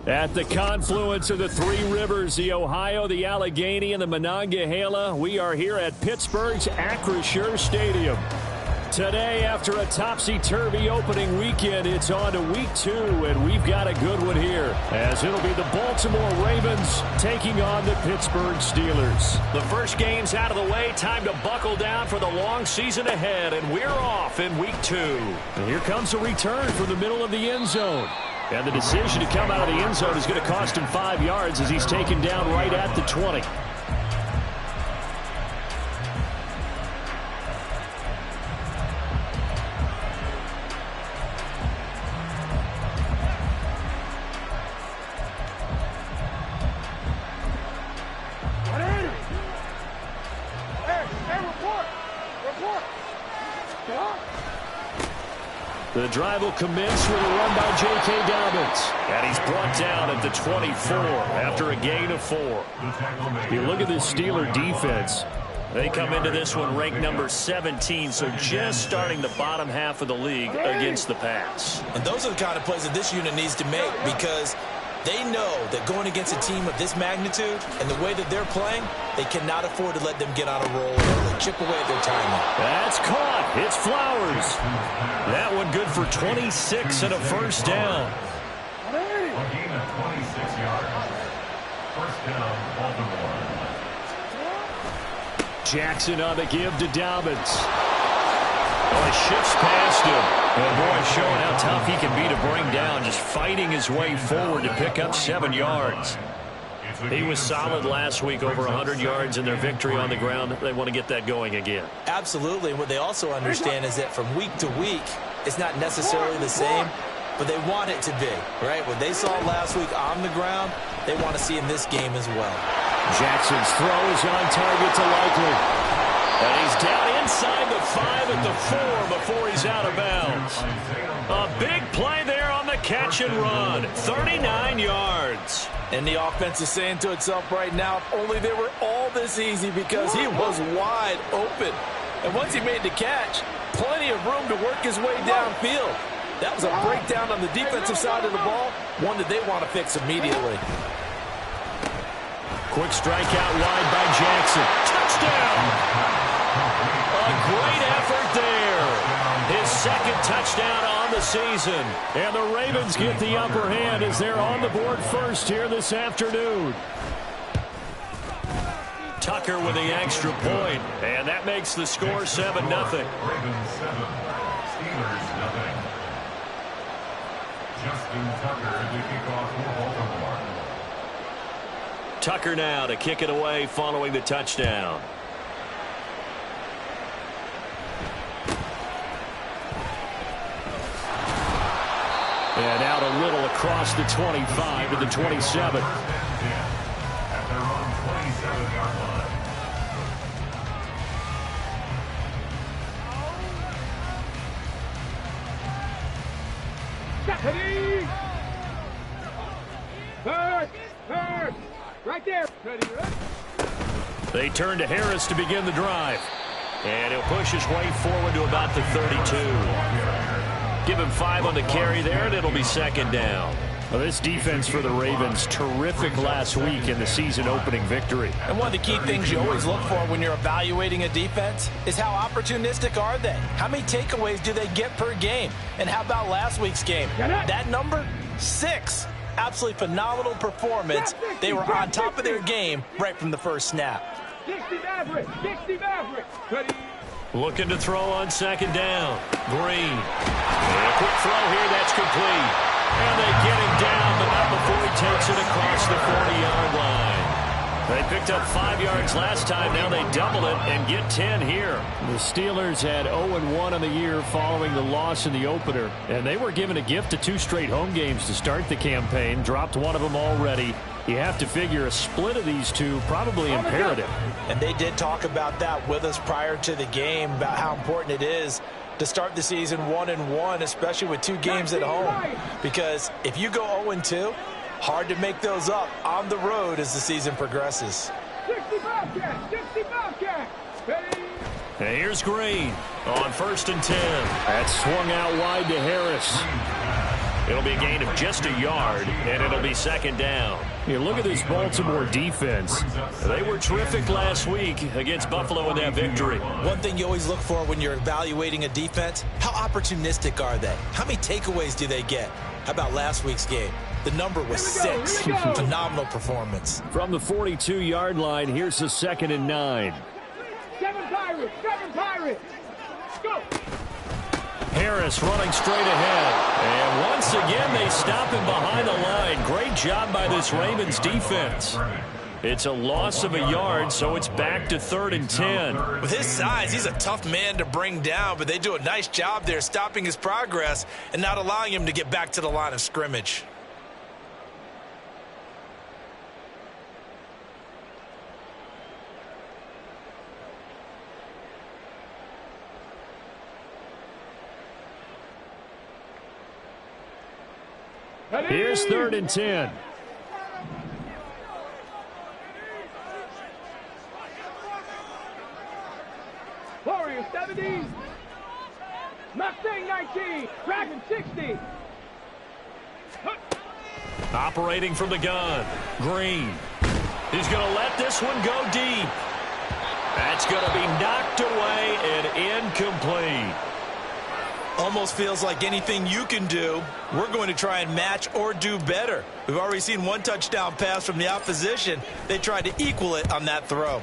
At the confluence of the three rivers, the Ohio, the Allegheny, and the Monongahela, we are here at Pittsburgh's Acrisure Stadium. Today, after a topsy-turvy opening weekend, it's on to week 2, and we've got a good one here, as it'll be the Baltimore Ravens taking on the Pittsburgh Steelers. The first game's out of the way, time to buckle down for the long season ahead, and we're off in week 2. And here comes a return from the middle of the end zone. And the decision to come out of the end zone is going to cost him 5 yards as he's taken down right at the 20. The drive will commence with a run by J.K. Dobbins. And he's brought down at the 24 after a gain of 4. You look at this Steeler defense. They come into this one ranked number 17, so just starting the bottom half of the league against the pass. And those are the kind of plays that this unit needs to make, because they know that going against a team of this magnitude and the way that they're playing, they cannot afford to let them get on a roll or chip away at their timing. That's caught. It's Flowers. That one good for 26 and a first down. A gain of 26 yards. First down, Baltimore. Jackson on the give to Dobbins. Oh, he shifts past him. And boy, showing how tough he can be to bring down, just fighting his way forward to pick up 7 yards. He was solid last week, over 100 yards in their victory on the ground. They want to get that going again. Absolutely. And what they also understand is that from week to week, it's not necessarily the same, but they want it to be, right? What they saw last week on the ground, they want to see in this game as well. Jackson's throw is on target to Likely. And he's down inside the 5 at the 4 before he's out of bounds. A big play there on the catch and run. 39 yards. And the offense is saying to itself right now, if only they were all this easy, because he was wide open. And once he made the catch, plenty of room to work his way downfield. That was a breakdown on the defensive side of the ball, one that they want to fix immediately. Quick strike out wide by Jackson. Touchdown! A great effort there. His second touchdown on the season. And the Ravens get the upper hand as they're on the board first here this afternoon. Tucker with the extra point. And that makes the score 7-0. Ravens 7, Steelers 0. Justin Tucker to kick off for Baltimore. Tucker now to kick it away following the touchdown. And out a little across the 25 to the 27. At their own 27-yard line. Third. Right there. They turn to Harris to begin the drive. And he'll push his way forward to about the 32. Give him 5 on the carry there, and it'll be second down. Well, this defense for the Ravens, terrific last week in the season opening victory. And one of the key things you always look for when you're evaluating a defense is how opportunistic are they? How many takeaways do they get per game? And how about last week's game? That number, 6. Absolutely phenomenal performance. They were on top of their game right from the first snap. 60 Maverick. Looking to throw on second down. Green. And a quick throw here, that's complete. And they get him down, but not before he takes it across the 40-yard line. They picked up 5 yards last time. Now they double it and get 10 here. The Steelers had 0-1 on the year following the loss in the opener. And they were given a gift of 2 straight home games to start the campaign. Dropped one of them already. You have to figure a split of these two probably imperative. And they did talk about that with us prior to the game, about how important it is to start the season 1-1, especially with 2 games at home. Because if you go 0-2, hard to make those up on the road as the season progresses. 60 Bobcat. And here's Green on 1st and 10. That swung out wide to Harris. It'll be a gain of just a yard, and it'll be second down. You look at this Baltimore defense. They were terrific last week against Buffalo in that victory. One thing you always look for when you're evaluating a defense, how opportunistic are they? How many takeaways do they get? How about last week's game? The number was 6. Phenomenal performance. From the 42-yard line, here's the 2nd and 9. 7 Pirates! 7 Pirates! Go! Harris running straight ahead. And once again, they stop him behind the line. Great job by this Ravens defense. It's a loss of a yard, so it's back to 3rd and 10. With his size, he's a tough man to bring down, but they do a nice job there stopping his progress and not allowing him to get back to the line of scrimmage. Here's 3rd and 10. Warriors 70. Mustang 19. Dragon 60. Operating from the gun. Green. He's going to let this one go deep. That's going to be knocked away and incomplete. Almost feels like anything you can do, we're going to try and match or do better. We've already seen one touchdown pass from the opposition. They tried to equal it on that throw.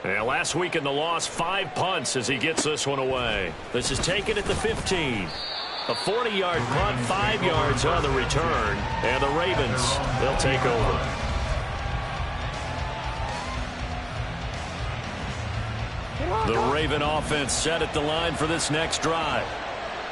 Yeah, last week in the loss, 5 punts as he gets this one away. This is taken at the 15. A 40-yard punt, 5 yards on the return. And the Ravens, they'll take over. The Raven offense set at the line for this next drive.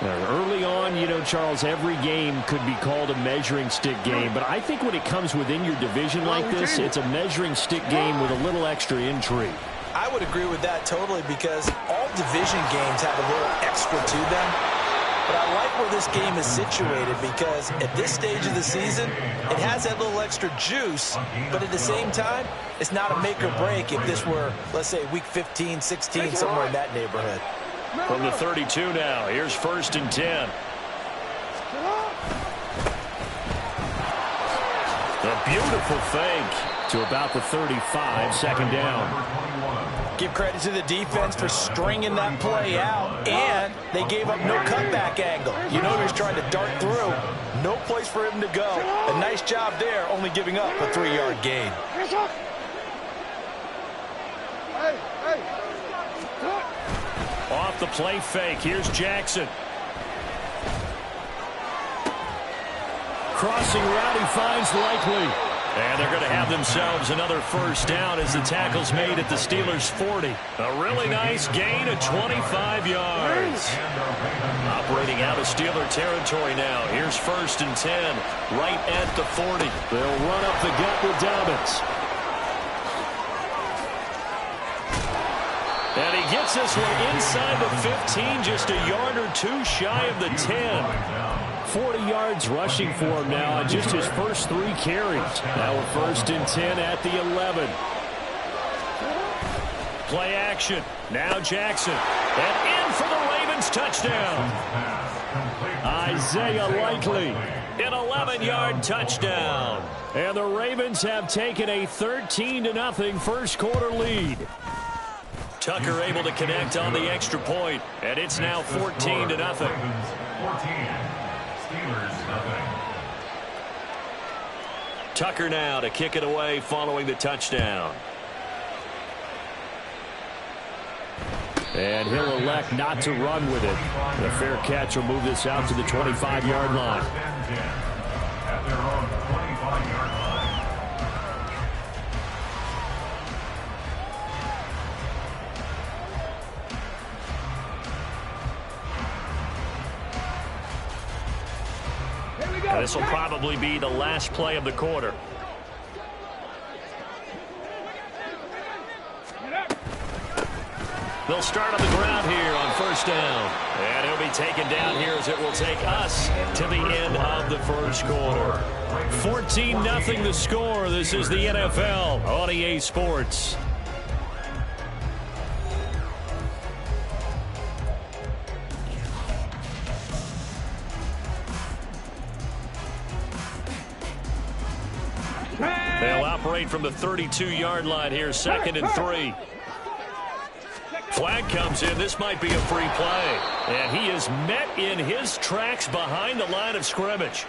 Early on, you know, Charles, every game could be called a measuring stick game. But I think when it comes within your division like this, it's a measuring stick game with a little extra intrigue. I would agree with that totally because all division games have a little extra to them. But I like where this game is situated because at this stage of the season, it has that little extra juice. But at the same time, it's not a make or break if this were, let's say, week 15, 16, somewhere in that neighborhood. From the 32 now, here's 1st and 10. A beautiful fake to about the 35, 2nd down. Give credit to the defense for stringing that play out, and they gave up no cutback angle. You know he was trying to dart through. No place for him to go. A nice job there, only giving up a 3-yard gain. Off the play fake, here's Jackson. Crossing route, he finds Likely. And they're going to have themselves another 1st down as the tackle's made at the Steelers' 40. A really nice gain of 25 yards. Operating out of Steeler territory now. Here's 1st and 10, right at the 40. They'll run up the gut with Dobbins. And he gets this one inside the 15, just a yard or 2 shy of the 10. 40 yards rushing for him now on just his first 3 carries. Now we're 1st and 10 at the 11. Play action. Now Jackson. And in for the Ravens touchdown. Isaiah Likely. An 11-yard touchdown. And the Ravens have taken a 13-0 first quarter lead. Tucker able to connect on the extra point, and it's now 14-0. 14. Steelers, nothing. Tucker now to kick it away following the touchdown. And he'll elect not to run with it. The fair catch will move this out to the 25-yard line. At their own 25-yard line. And this will probably be the last play of the quarter. They'll start on the ground here on 1st down. And he'll be taken down here as it will take us to the end of the first quarter. 14-0 the score. This is the NFL on EA Sports. They'll operate from the 32-yard line here, 2nd and 3. Flag comes in. This might be a free play. And he is met in his tracks behind the line of scrimmage.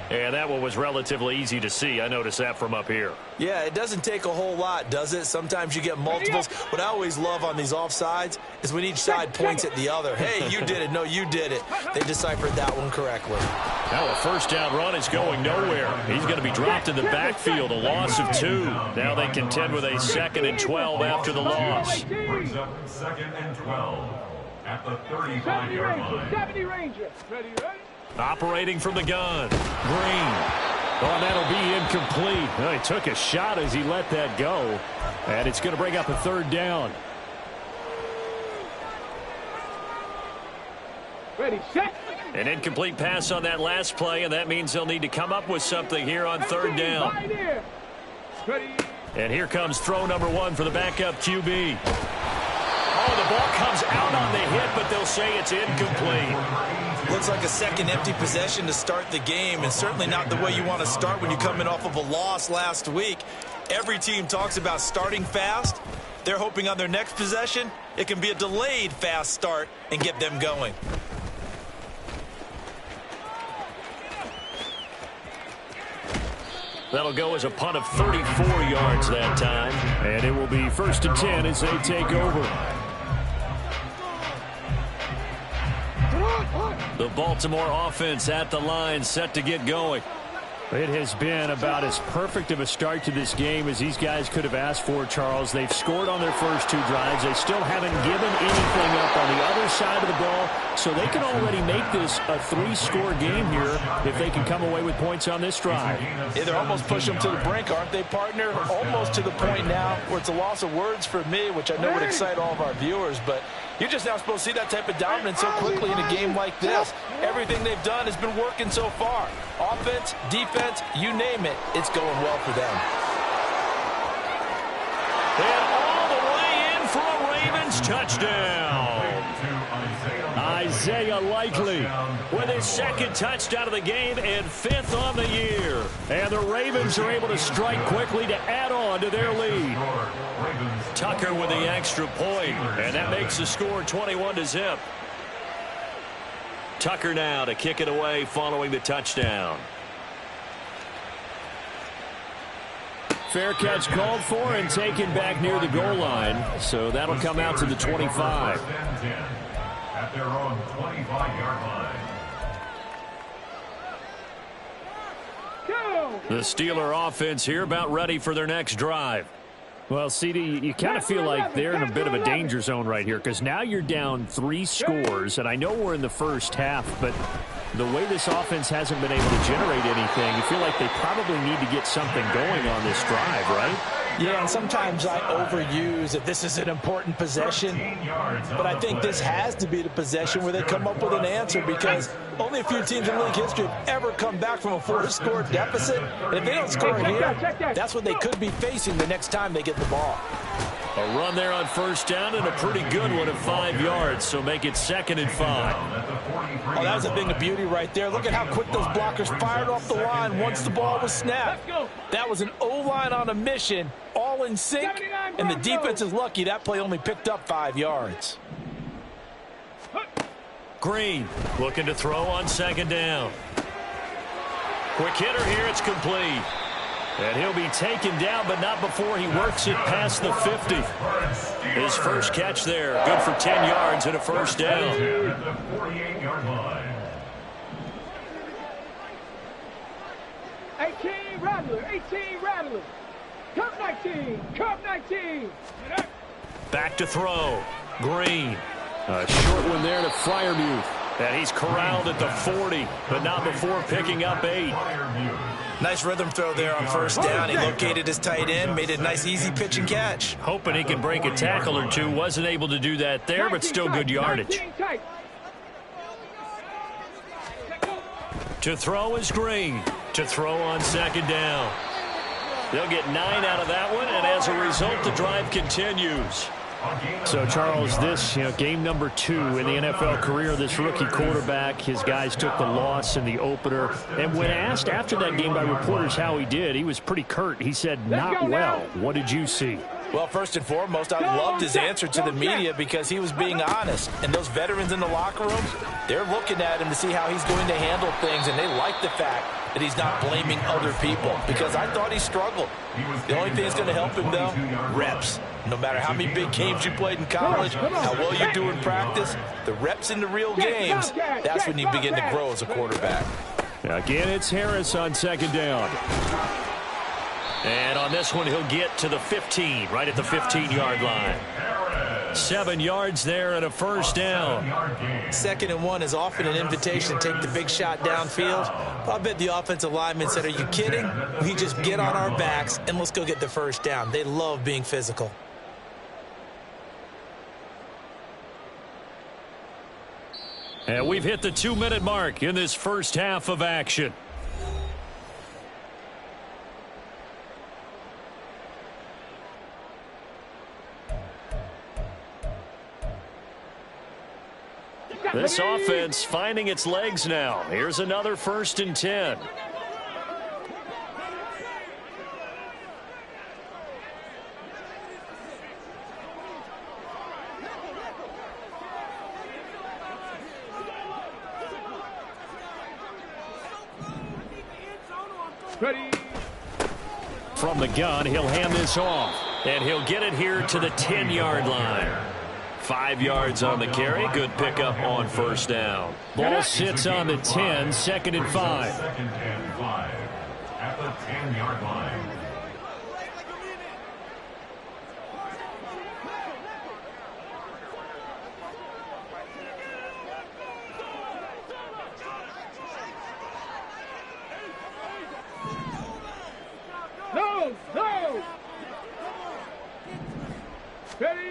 And that one was relatively easy to see. I noticed that from up here. Yeah, it doesn't take a whole lot, does it? Sometimes you get multiples. What I always love on these offsides is when each side points at the other. Hey, you did it. No, you did it. They deciphered that one correctly. Now a first down run is going nowhere. He's going to be dropped in the backfield, a loss of 2. Now they contend with a 2nd and 12 after the loss. Brings up 2nd and 12 at the 35-yard line. 70 Ranger. Ready? Operating from the gun. Green. Oh, that'll be incomplete. Well, he took a shot as he let that go. And it's going to bring up a 3rd down. Ready, set. An incomplete pass on that last play, and that means they'll need to come up with something here on 3rd down. Ready. And here comes throw number 1 for the backup QB. Oh, the ball comes out on the hit, but they'll say it's incomplete. Looks like a second empty possession to start the game, and certainly not the way you want to start when you come in off of a loss last week. Every team talks about starting fast. They're hoping on their next possession, it can be a delayed fast start and get them going. That'll go as a punt of 34 yards that time. And it will be 1st and 10 as they take over. The Baltimore offense at the line, set to get going. It has been about as perfect of a start to this game as these guys could have asked for, Charles. They've scored on their first 2 drives. They still haven't given anything up on the other side of the ball, so they can already make this a 3-score game here if they can come away with points on this drive. Yeah, they're almost pushing them to the brink, aren't they, partner? Almost to the point now where it's a loss of words for me, which I know would excite all of our viewers, but you're just now supposed to see that type of dominance so quickly in a game like this. Everything they've done has been working so far. Offense, defense, you name it, it's going well for them. And all the way in for a Ravens touchdown. Isaiah Likely with his 2nd touchdown of the game and 5th on the year. And the Ravens are able to strike quickly to add on to their lead. Tucker with the extra point, and that makes the score 21-0. Tucker now to kick it away following the touchdown. Fair catch called for and taken back near the goal line, so that'll come out to the 25. At their own 25-yard line. The Steeler offense here about ready for their next drive. Well, CD, you kind of feel like they're in a bit of a danger zone right here because now you're down 3 scores, and I know we're in the first half, but the way this offense hasn't been able to generate anything, you feel like they probably need to get something going on this drive, right? Yeah, and sometimes I overuse that this is an important possession, but I think this has to be the possession where they come up with an answer because only a few teams in league history have ever come back from a 4-score deficit, and if they don't score here, that's what they could be facing the next time they get the ball. A run there on 1st down and a pretty good one of 5 yards, so make it 2nd and 5. Oh, that was a thing of beauty right there. Look at how quick those blockers fired off the line once the ball was snapped. That was an O-line on a mission, all in sync, and the defense is lucky that play only picked up 5 yards. Green looking to throw on 2nd down. Quick hitter here, it's complete. And he'll be taken down, but not before he works it past the 50. His first catch there, good for 10 yards and a 1st down. At the 48-yard line. 18 Rattler, 18 Rattler. Cup 19, Cup 19. Back to throw. Green. A short one there to Freiermuth. And he's corralled at the 40, but not before picking up 8. Nice rhythm throw there on 1st down. He located his tight end, made it a nice, easy pitch and catch. Hoping he can break a tackle or two. Wasn't able to do that there, but still good yardage. To throw is Green. To throw on 2nd down. They'll get 9 out of that one, and as a result, the drive continues. So, Charles, this game number 2 in the NFL career of this rookie quarterback. His guys took the loss in the opener. And when asked after that game by reporters how he did, he was pretty curt. He said, not well. What did you see? Well, first and foremost, I loved his answer to the media because he was being honest. And those veterans in the locker room, they're looking at him to see how he's going to handle things, and they like the fact that he's not blaming other people, because I thought he struggled. The only thing that's going to help him, though, reps. No matter how many big games you played in college, how well you do in practice, the reps in the real games, that's when you begin to grow as a quarterback. Again, it's Harris on second down. And on this one, he'll get to the 15, right at the 15-yard line. 7 yards there and a first down. 2nd and 1 is often an invitation to take the big shot downfield. But I bet the offensive lineman said, are you kidding? We just get on our backs and let's go get the first down. They love being physical. And we've hit the 2-minute mark in this first half of action. This offense finding its legs now. Here's another 1st and 10. Ready. From the gun, he'll hand this off. And he'll get it here to the 10-yard line. 5 yards on the carry. Good pickup on first down. Ball sits on the 10, 2nd and 5. 2nd and 5 at the 10-yard line. No. Ready.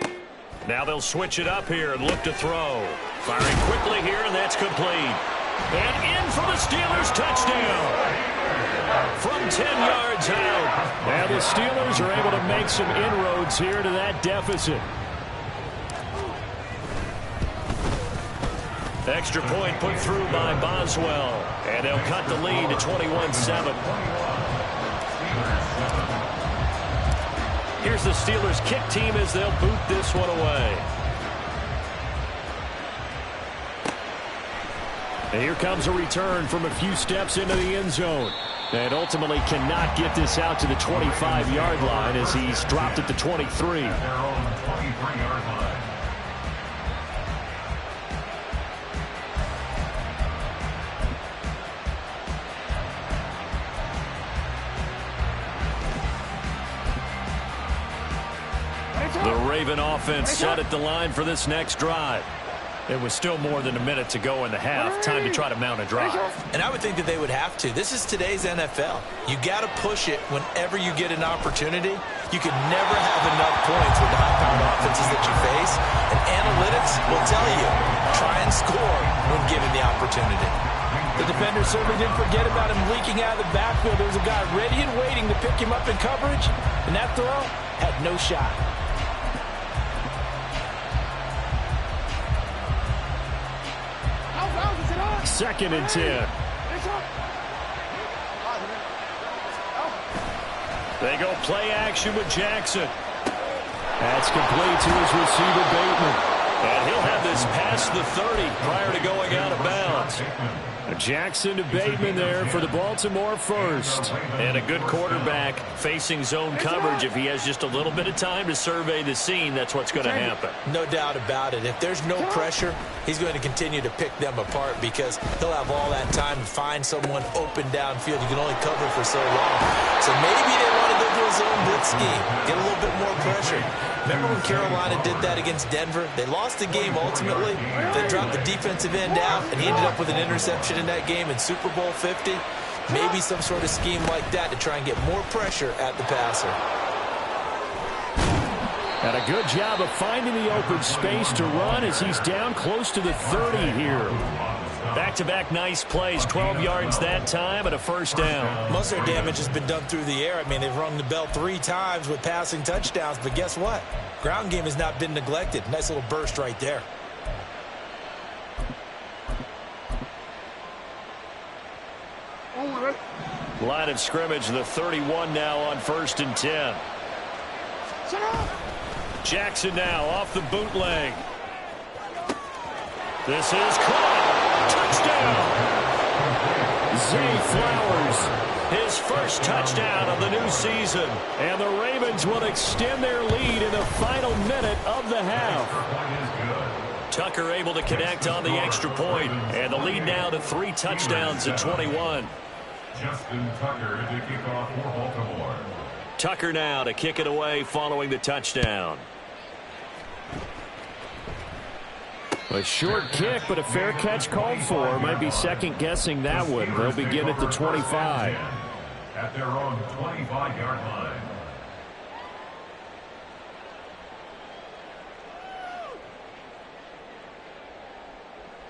Now they'll switch it up here and look to throw. Firing quickly here, and that's complete. And in for the Steelers touchdown. From 10 yards out. And the Steelers are able to make some inroads here to that deficit. Extra point put through by Boswell. And they'll cut the lead to 21-7. Here's the Steelers kick team as they'll boot this one away. And here comes a return from a few steps into the end zone. And ultimately cannot get this out to the 25-yard line as he's dropped at the 23. Their own 23-yard line. The Raven offense set at the line for this next drive. It was still more than a minute to go in the half. Time to try to mount a drive. And I would think that they would have to. This is today's NFL. You got to push it whenever you get an opportunity. You can never have enough points with the high-powered offenses that you face. And analytics will tell you, try and score when given the opportunity. The defender certainly didn't forget about him leaking out of the backfield. There was a guy ready and waiting to pick him up in coverage. And that throw had no shot. 2nd and 10. They go play action with Jackson. That's complete to his receiver, Bateman. And he'll have this past the 30 prior to going out of bounds. Jackson to Bateman there for the Baltimore first. And a good quarterback facing zone coverage. If he has just a little bit of time to survey the scene, that's what's going to happen. No doubt about it. If there's no pressure, he's going to continue to pick them apart because he'll have all that time to find someone open downfield. You can only cover for so long. So maybe they want to go to a zone blitz scheme, get a little bit more pressure. Remember when Carolina did that against Denver? They lost the game ultimately. They dropped the defensive end out, and he ended up with an interception in that game in Super Bowl 50. Maybe some sort of scheme like that to try and get more pressure at the passer. And a good job of finding the open space to run as he's down close to the 30 here. Back-to-back nice plays, 12 yards that time and a first down. Most of their damage has been done through the air. I mean, they've rung the bell 3 times with passing touchdowns, but guess what? Ground game has not been neglected. Nice little burst right there. Line of scrimmage, the 31 now on 1st and 10. Jackson now off the bootleg. This is caught. Touchdown. Zay Flowers, his first touchdown of the new season. And the Ravens will extend their lead in the final minute of the half. Tucker able to connect on the extra point, and the lead now to 3 touchdowns at 21. Justin Tucker to kick off for Baltimore. Tucker now to kick it away following the touchdown. A short kick, but a fair catch called for. Might be second-guessing that one. They'll begin at the 25. At their own 25-yard line.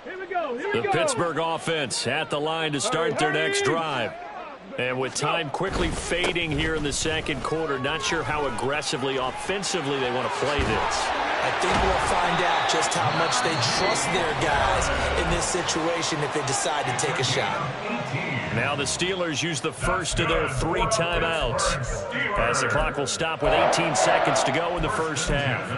Here we go. The Pittsburgh offense at the line to start their next drive. And with time quickly fading here in the second quarter, not sure how aggressively, offensively they want to play this. I think we'll find out just how much they trust their guys in this situation if they decide to take a shot. Now the Steelers use the first of their 3 timeouts, as the clock will stop with 18 seconds to go in the first half.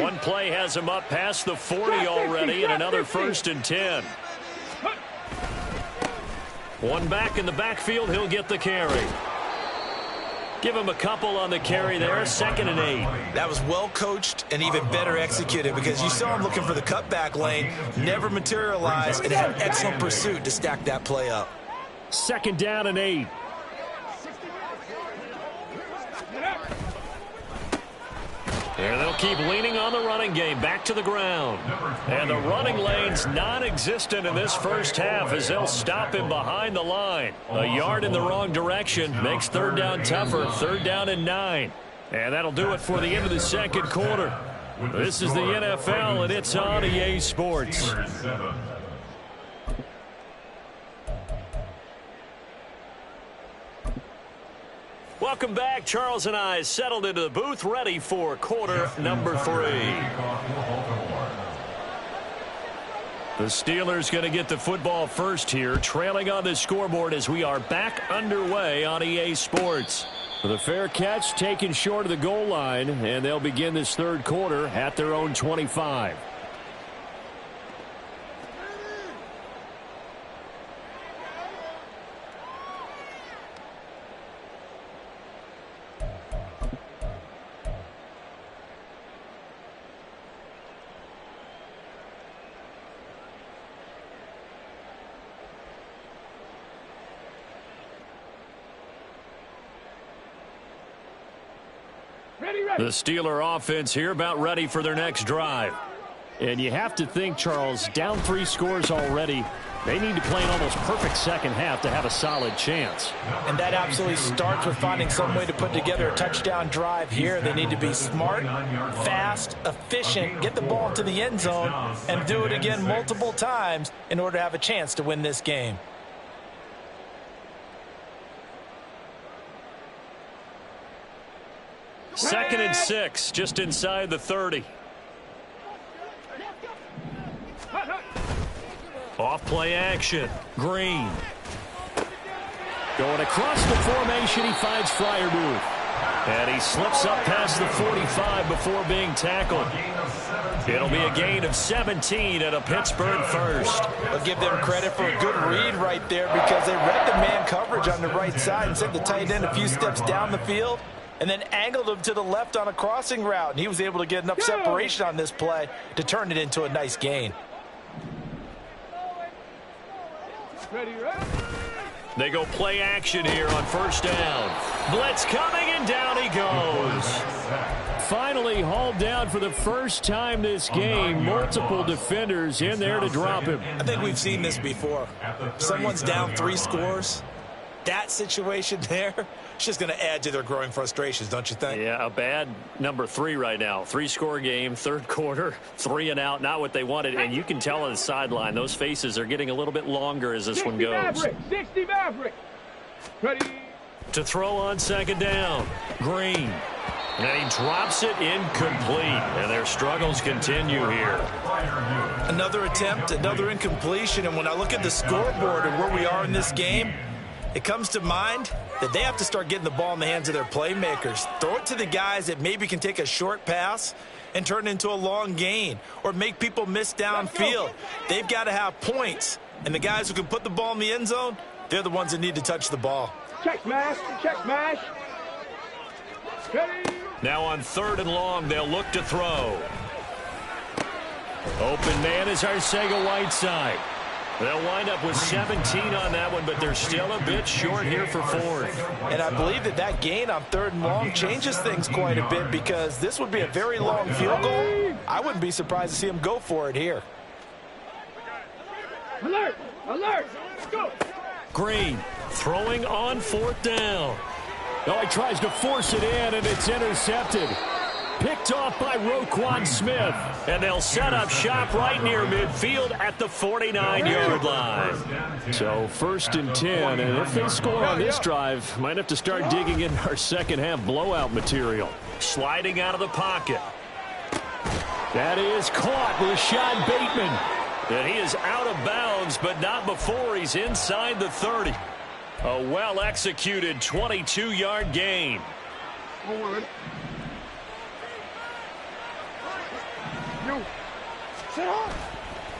One play has him up past the 40 already, and another 1st and 10. One back in the backfield, he'll get the carry. Give him a couple on the carry there, 2nd and 8. That was well coached and even better executed, because you saw him looking for the cutback lane, never materialized, and had excellent pursuit to stack that play up. 2nd down and 8. And they'll keep leaning on the running game, back to the ground. And the running lane's non-existent in this first half as they'll stop him behind the line. A yard in the wrong direction makes 3rd down tougher, 3rd down and 9. And that'll do it for the end of the second quarter. This is the NFL, and it's on EA Sports. Welcome back. Charles and I settled into the booth, ready for quarter number 3. The Steelers going to get the football first here, trailing on the scoreboard as we are back underway on EA Sports. With a fair catch taken short of the goal line, and they'll begin this third quarter at their own 25. The Steeler offense here about ready for their next drive. And you have to think, Charles, down 3 scores already. They need to play an almost perfect second half to have a solid chance. And that absolutely starts with finding some way to put together a touchdown drive here. They need to be smart, fast, efficient, get the ball into the end zone, and do it again multiple times in order to have a chance to win this game. Second and 6, just inside the 30. Off play action. Green. Going across the formation, he finds Freiermuth. And he slips up past the 45 before being tackled. It'll be a gain of 17 and a Pittsburgh first. I'll give them credit for a good read right there, because they read the man coverage on the right side and sent the tight end a few steps down the field, and then angled him to the left on a crossing route. And he was able to get enough separation on this play to turn it into a nice gain. They go play action here on first down. Blitz coming, and down he goes. Finally hauled down for the first time this game. Multiple defenders in there to drop him. I think we've seen this before. Someone's down 3 scores. That situation there, it's just going to add to their growing frustrations, don't you think? Yeah, a bad number 3 right now. 3-score game, third quarter, 3 and out, not what they wanted. And you can tell on the sideline, those faces are getting a little bit longer as this one goes. Maverick, 60 Maverick. Ready. To throw on second down, Green. And he drops it incomplete. And their struggles continue here. Another attempt, another incompletion. And when I look at the scoreboard and where we are in this game, it comes to mind that they have to start getting the ball in the hands of their playmakers. Throw it to the guys that maybe can take a short pass and turn it into a long gain or make people miss downfield. They've got to have points. And the guys who can put the ball in the end zone, they're the ones that need to touch the ball. Check smash, check smash. Ready. Now on 3rd and long, they'll look to throw. Open man is Arcega-Whiteside. They'll wind up with 17 on that one, but they're still a bit short here for 4th. And I believe that gain on 3rd and long changes things quite a bit because this would be a very long field goal. I wouldn't be surprised to see him go for it here. Alert, alert, go. Green throwing on 4th down. Oh, he tries to force it in, and it's intercepted. Picked off by Roquan Smith. And they'll set up shop right near midfield at the 49-yard line. So 1st and 10, and if they score on this drive, might have to start digging in our second-half blowout material. Sliding out of the pocket. That is caught, Rashad Bateman. And he is out of bounds, but not before he's inside the 30. A well-executed 22-yard gain. Forward.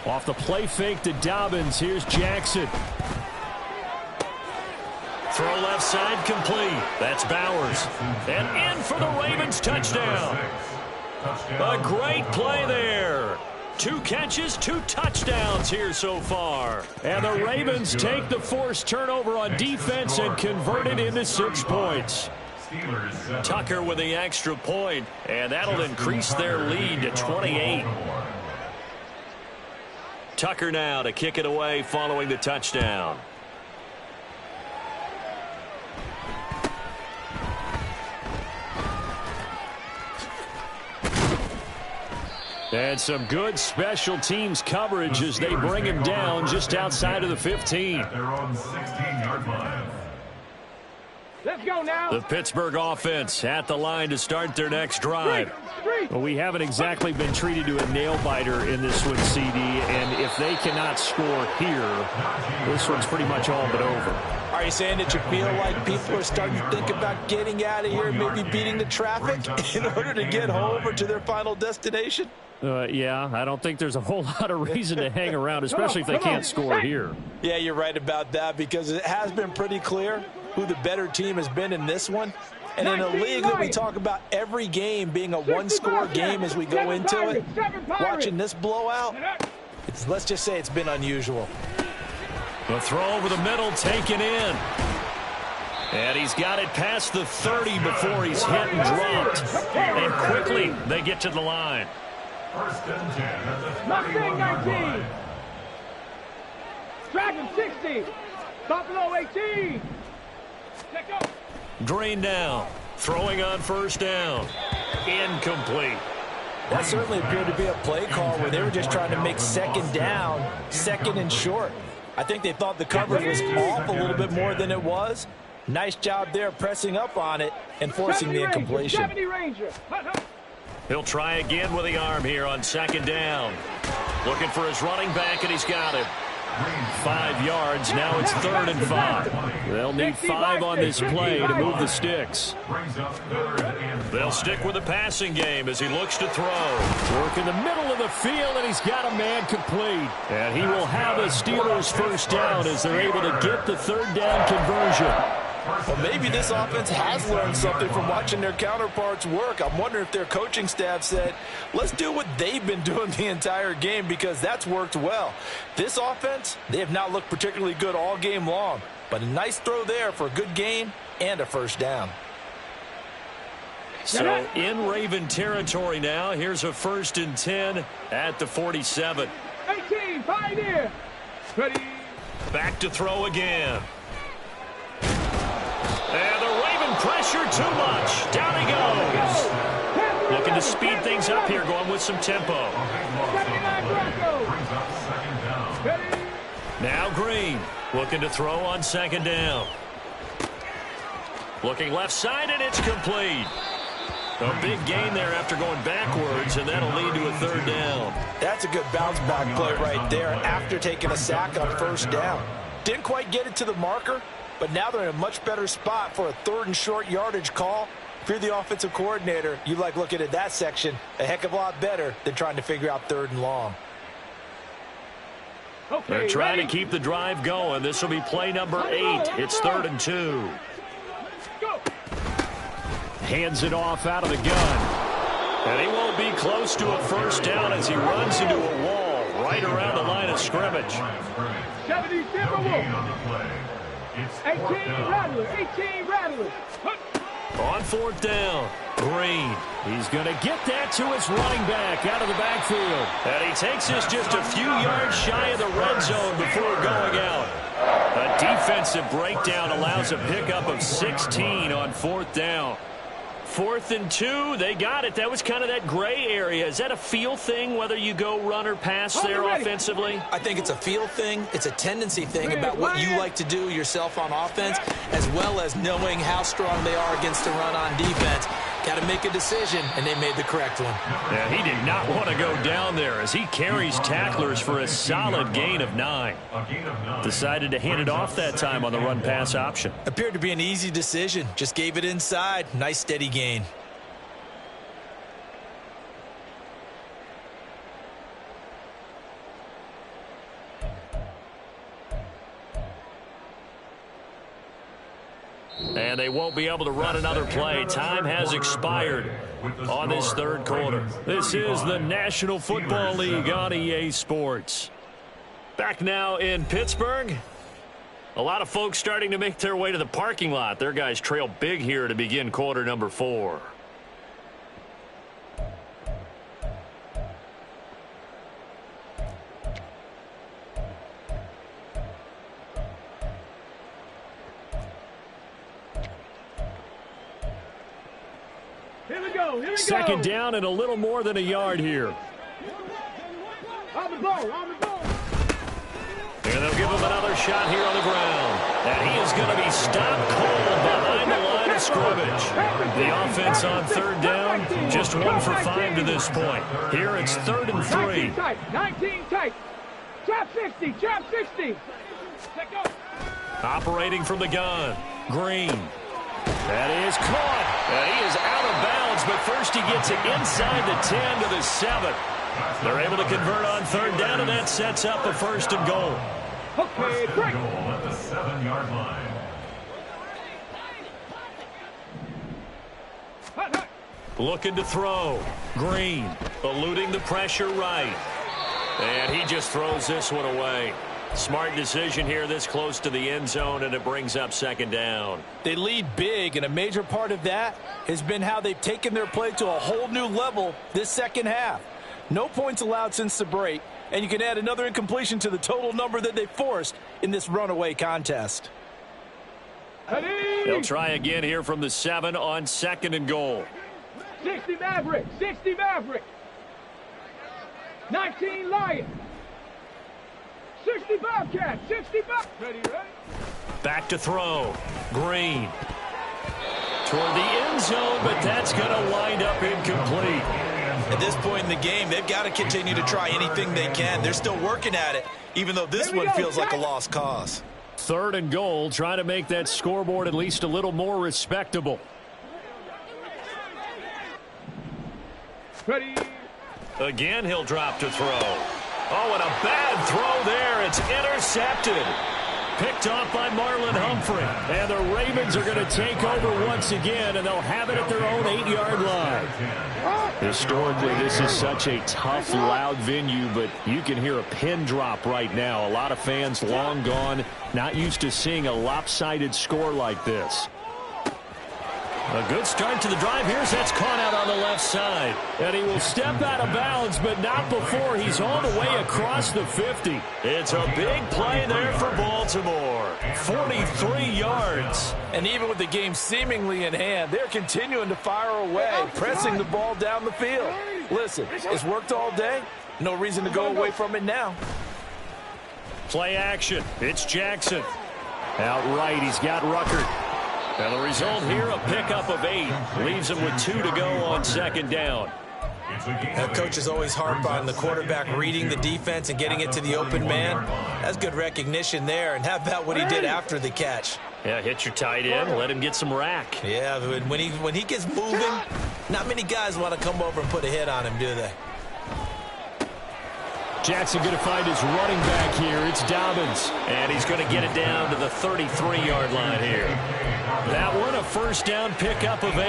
Off the play fake to Dobbins. Here's Jackson. Throw left side complete. That's Bowers. And in for the Ravens touchdown. A great play there. 2 catches, 2 touchdowns here so far. And the Ravens take the forced turnover on defense and convert it into 6 points. Tucker with the extra point, and that'll increase their lead to 28. Tucker now to kick it away following the touchdown. And some good special teams coverage as they bring him down just outside of the 15. They're on the 16-yard line. Let's go now. The Pittsburgh offense at the line to start their next drive. Well, we haven't exactly been treated to a nail-biter in this one, CD, and if they cannot score here, this one's pretty much all but over. Are you saying that you feel like people are starting to think about getting out of here, maybe beating the traffic in order to get home or to their final destination? Yeah, I don't think there's a whole lot of reason to hang around, especially if they can't score here. Yeah, you're right about that because it has been pretty clear who the better team has been in this one. And in a league that we talk about every game being a one-score game as we go into it, watching this blowout, let's just say it's been unusual. The throw over the middle taken in. And he's got it past the 30 before he's hit and dropped. And quickly they get to the line. 1st and 10 at the Mustang 31-yard 19. line. Dragon 60. Buffalo 18. Let's go. Green down. Throwing on 1st down. Incomplete. That certainly appeared to be a play call where they were just trying to make 2nd down, 2nd and short. I think they thought the coverage was off a little bit more than it was. Nice job there pressing up on it and forcing the incompletion. 70 Ranger. He'll try again with the arm here on 2nd down. Looking for his running back, and he's got him. 5 yards. Now it's 3rd and 5. They'll need 5 on this play to move the sticks. They'll stick with the passing game as he looks to throw. Work in the middle of the field, and he's got a man complete. And he will have a Steelers 1st down as they're able to get the 3rd down conversion. Well, maybe this offense has learned something from watching their counterparts work. I'm wondering if their coaching staff said, let's do what they've been doing the entire game because that's worked well. This offense, they have not looked particularly good all game long, but a nice throw there for a good gain and a 1st down. So in Raven territory now, here's a 1st and 10 at the 47. 18, Pioneer. Ready. Back to throw again. And the Ravens pressure too much. Down he goes. Looking to speed things up here, going with some tempo. Now Green looking to throw on second down. Looking left side, and it's complete. A big gain there after going backwards, and that'll lead to a third down. That's a good bounce-back play right there after taking a sack on first down. Didn't quite get it to the marker, but now they're in a much better spot for a third and short yardage call. If you're the offensive coordinator, you like looking at that section a heck of a lot better than trying to figure out third and long. Okay, they're trying to keep the drive going. This will be play number 8. It's 3rd and 2. Go. Hands it off out of the gun. And he won't be close to a first down as he runs into a wall right around the line of scrimmage. 70 Timberwolves. 18 Rattlers. 18 Rattlers. On 4th down, Green. He's going to get that to his running back out of the backfield. And he takes this just a few yards shy of the red zone before going out. A defensive breakdown allows a pickup of 16 on 4th down. 4th and 2, they got it. That was kind of that gray area. Is that a feel thing, whether you go run or pass there offensively? I think it's a feel thing. It's a tendency thing about what you like to do yourself on offense, as well as knowing how strong they are against the run on defense. Got to make a decision, and they made the correct one. Yeah, he did not want to go down there as he carries tacklers for a solid gain of 9. Decided to hand it off that time on the run-pass option. Appeared to be an easy decision. Just gave it inside. Nice, steady gain. And they won't be able to run another play. Time has expired on this 3rd quarter. This is the National Football League on EA Sports. Back now in Pittsburgh. A lot of folks starting to make their way to the parking lot. Their guys trail big here to begin quarter number 4. Here we go. Here we Second go. down and a little more than a yard here. On the ball. On the ball. And they'll give him another shot here on the ground. And he is going to be stopped cold behind the line of scrimmage. The offense on 3rd down, just 1 for 5 to this point. Here it's 3rd and 3. 19 tight. 19 tight. Trap 60. Trap 60. Let go. Operating from the gun, Green. That is caught. And he is out of bounds, but first he gets it inside the 10 to the 7. They're able to convert on 3rd down, and that sets up a 1st and goal. Okay, break. Goal at the 7-yard line. Hut, hut. Looking to throw. Green eluding the pressure right. And he just throws this one away. Smart decision here this close to the end zone, and it brings up 2nd down. They lead big, and a major part of that has been how they've taken their play to a whole new level this second half. No points allowed since the break, and you can add another incompletion to the total number that they forced in this runaway contest. They'll try again here from the 7 on 2nd and goal. 60 Maverick. 60 Maverick. 19 Lion. 60 Bobcat. 60 Bobcat. Ready, ready? Back to throw. Green. Toward the end zone, but that's going to wind up incomplete. At this point in the game, they've got to continue to try anything they can. They're still working at it, even though this one feels like a lost cause. 3rd and goal, trying to make that scoreboard at least a little more respectable. Ready. Again, he'll drop to throw. Oh, and a bad throw there. It's intercepted. Picked off by Marlon Humphrey. And the Ravens are going to take over once again, and they'll have it at their own 8-yard line. Historically, this is such a tough, loud venue, but you can hear a pin drop right now. A lot of fans long gone, not used to seeing a lopsided score like this. A good start to the drive. Here's that's caught out on the left side. And he will step out of bounds, but not before he's all the way across the 50. It's a big play there for Baltimore. 43 yards. And even with the game seemingly in hand, they're continuing to fire away, pressing the ball down the field. Listen, it's worked all day. No reason to go away from it now. Play action. It's Jackson. Out right, he's got Ruckert. And the result here, a pickup of 8. Leaves him with 2 to go on second down. Now, coaches always harp on the quarterback reading the defense and getting it to the open man. That's good recognition there. And how about what he did after the catch? Yeah, hit your tight end, let him get some rack. Yeah, when he gets moving, not many guys want to come over and put a hit on him, do they? Jackson going to find his running back here. It's Dobbins. And he's going to get it down to the 33-yard line here. That one, a first down pickup of 8.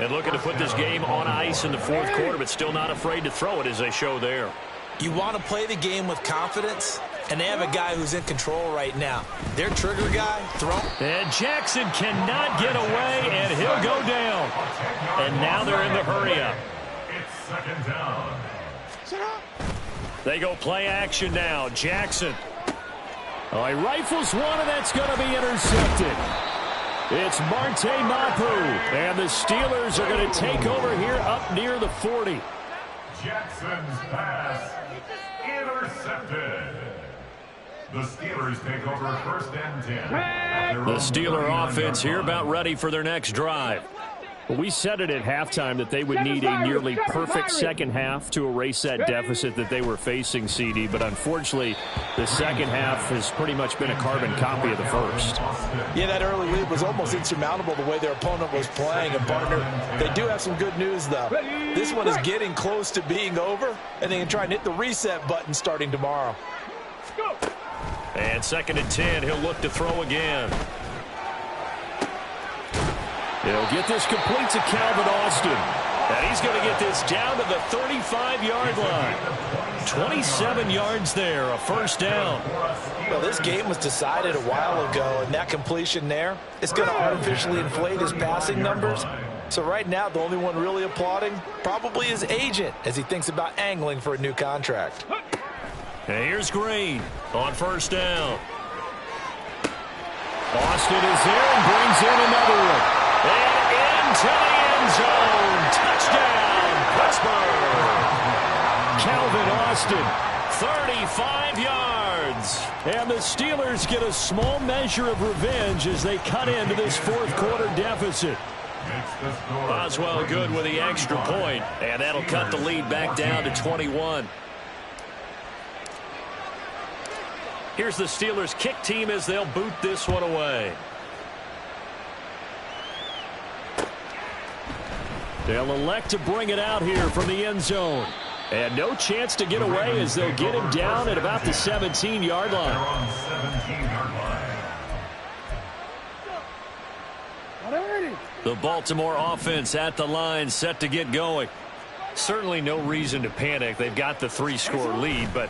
And looking to put this game on ice in the fourth quarter, but still not afraid to throw it as they show there. You want to play the game with confidence, and they have a guy who's in control right now. Their trigger guy, throw. And Jackson cannot get away, and he'll go down. And now they're in the hurry-up. It's second down. They go play action now. Jackson. Oh, he rifles one, and that's going to be intercepted. It's Marte Mapu, and the Steelers are going to take over here up near the 40. Jackson's pass intercepted. The Steelers take over first and 10. The Steeler offense here about ready for their next drive. We said it at halftime that they would need a nearly perfect second half to erase that deficit that they were facing, CD. But unfortunately, the second half has pretty much been a carbon copy of the first. Yeah, that early lead was almost insurmountable the way their opponent was playing. And, partner, they do have some good news, though. This one is getting close to being over, and they can try and hit the reset button starting tomorrow. And second and 10, he'll look to throw again. He'll get this complete to Calvin Austin. And he's going to get this down to the 35-yard line. 27 yards there, a first down. Well, this game was decided a while ago, and that completion there is going to artificially inflate his passing numbers. So right now, the only one really applauding probably his agent as he thinks about angling for a new contract. And here's Green on first down. Austin is there and brings in another one. And into the end zone. Touchdown, Pittsburgh. Calvin Austin, 35 yards. And the Steelers get a small measure of revenge as they cut into this fourth quarter deficit. Boswell good with the extra point, and that'll cut the lead back down to 21. Here's the Steelers kick team as they'll boot this one away. They'll elect to bring it out here from the end zone. And no chance to get away as they'll get him down at about the 17-yard line. The Baltimore offense at the line set to get going. Certainly no reason to panic. They've got the 3-score lead, but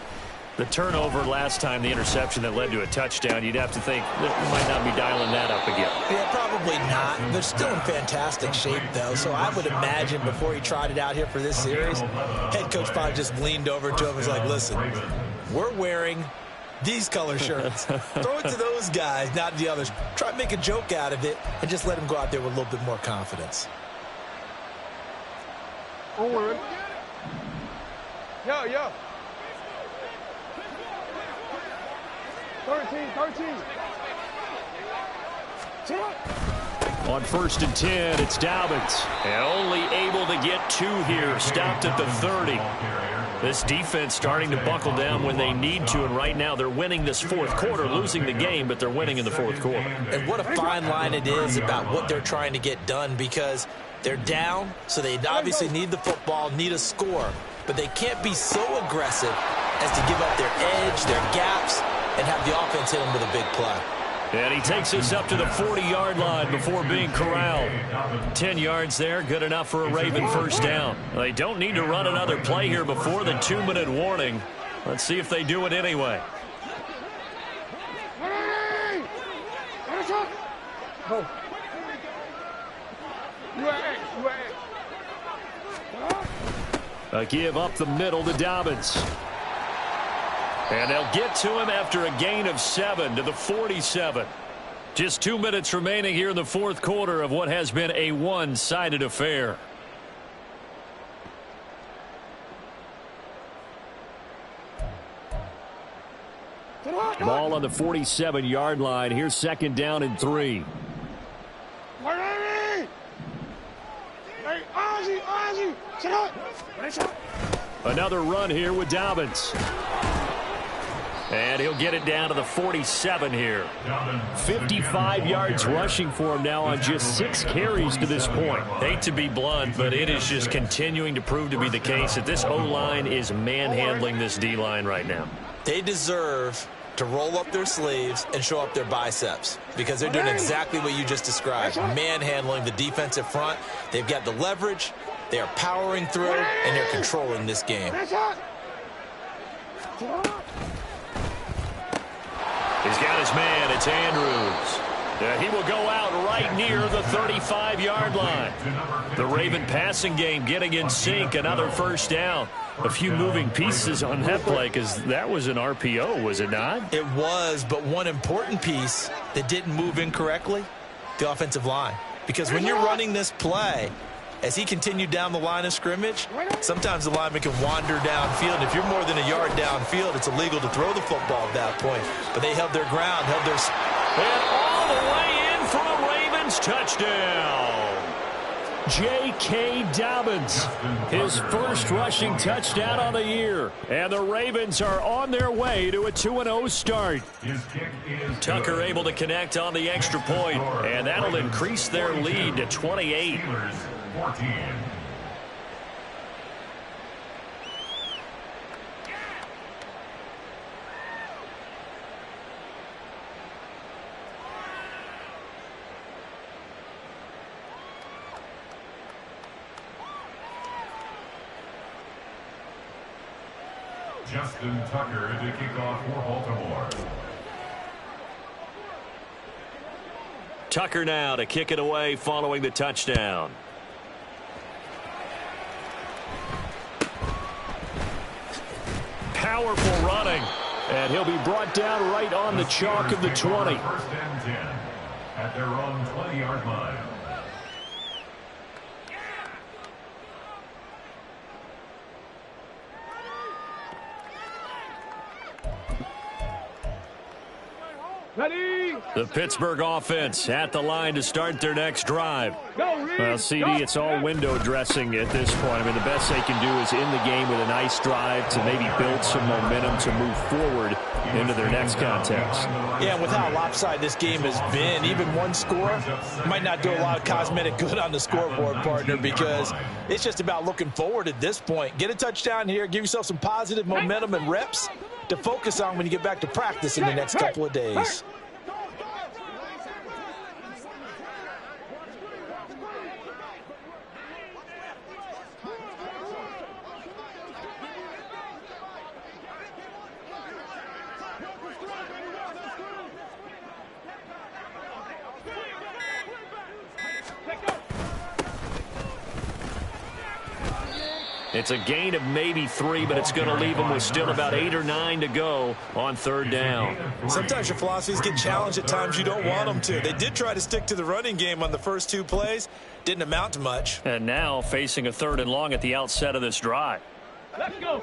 the turnover last time, the interception that led to a touchdown, you'd have to think that might not be dialing that up again. Yeah, probably not. They're still in fantastic shape, though, so I would imagine before he tried it out here for this series, head coach probably just leaned over to him and was like, listen, we're wearing these color shirts. Throw it to those guys, not the others. Try to make a joke out of it and just let him go out there with a little bit more confidence. Yo, yo. 13. On first and 10, it's Dobbins. And only able to get 2 here. Stopped at the 30. This defense starting to buckle down when they need to, and right now they're winning this fourth quarter, losing the game, but they're winning in the fourth quarter. And what a fine line it is about what they're trying to get done, because they're down, so they obviously need the football, need a score, but they can't be so aggressive as to give up their edge, their gaps, and have the offense hit them with a big play. And he takes us up to the 40-yard line before being corralled. 10 yards there, good enough for a Raven first down. They don't need to run another play here before the 2-minute warning. Let's see if they do it anyway. A give up the middle to Dobbins. And they'll get to him after a gain of 7 to the 47. Just 2 minutes remaining here in the fourth quarter of what has been a one-sided affair. Ball on the 47-yard line. Here's second down and 3. Another run here with Dobbins. And he'll get it down to the 47 here. 55 yards rushing for him now on just 6 carries to this point. Hate to be blunt, but it is just continuing to prove to be the case that this O-line is manhandling this D-line right now. They deserve to roll up their sleeves and show up their biceps because they're doing exactly what you just described, manhandling the defensive front. They've got the leverage, they are powering through, and they're controlling this game. He's got his man. It's Andrews. He will go out right near the 35-yard line. The Raven passing game getting in sync. Another first down. A few moving pieces on that play because that was an RPO, was it not? It was, but one important piece that didn't move incorrectly, the offensive line. Because when you're running this play, as he continued down the line of scrimmage, sometimes the lineman can wander downfield. And if you're more than a yard downfield, it's illegal to throw the football at that point. But they held their ground, held their... And all the way in for a Ravens touchdown. J.K. Dobbins, his first rushing touchdown on the year. And the Ravens are on their way to a 2-0 start. Tucker able to connect on the extra point, and that'll increase their lead to 28. 14. Justin Tucker to kick off for Baltimore. Tucker now to kick it away following the touchdown. Powerful running, and he'll be brought down right on the chalk of the 20. First and 10 at their own 20-yard line. Ready? The Pittsburgh offense at the line to start their next drive. Go, Reed. Well, CD, it's all window dressing at this point. I mean, the best they can do is in the game with a nice drive to maybe build some momentum to move forward into their next contest. Yeah, with how lopsided this game has been, even one score might not do a lot of cosmetic good on the scoreboard, partner, because it's just about looking forward at this point. Get a touchdown here, give yourself some positive momentum and reps to focus on when you get back to practice in the next couple of days. It's a gain of maybe 3, but it's going to leave them with still about 8 or 9 to go on third down. Sometimes your philosophies get challenged at times you don't want them to. They did try to stick to the running game on the first 2 plays. Didn't amount to much. And now facing a 3rd and long at the outset of this drive. Let's go.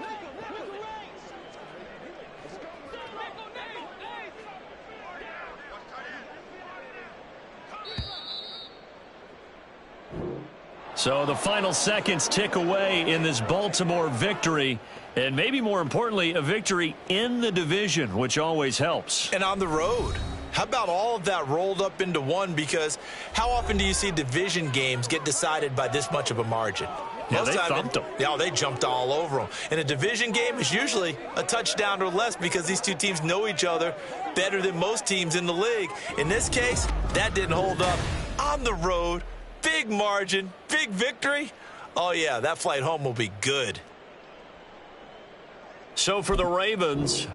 So the final seconds tick away in this Baltimore victory, and maybe more importantly, a victory in the division, which always helps. And on the road. How about all of that rolled up into one? Because how often do you see division games get decided by this much of a margin? Yeah, they thumped them. Yeah, they jumped all over them. And a division game is usually a touchdown or less because these two teams know each other better than most teams in the league. In this case, that didn't hold up. On the road, big margin, big victory. Oh, yeah, that flight home will be good. So for the Ravens,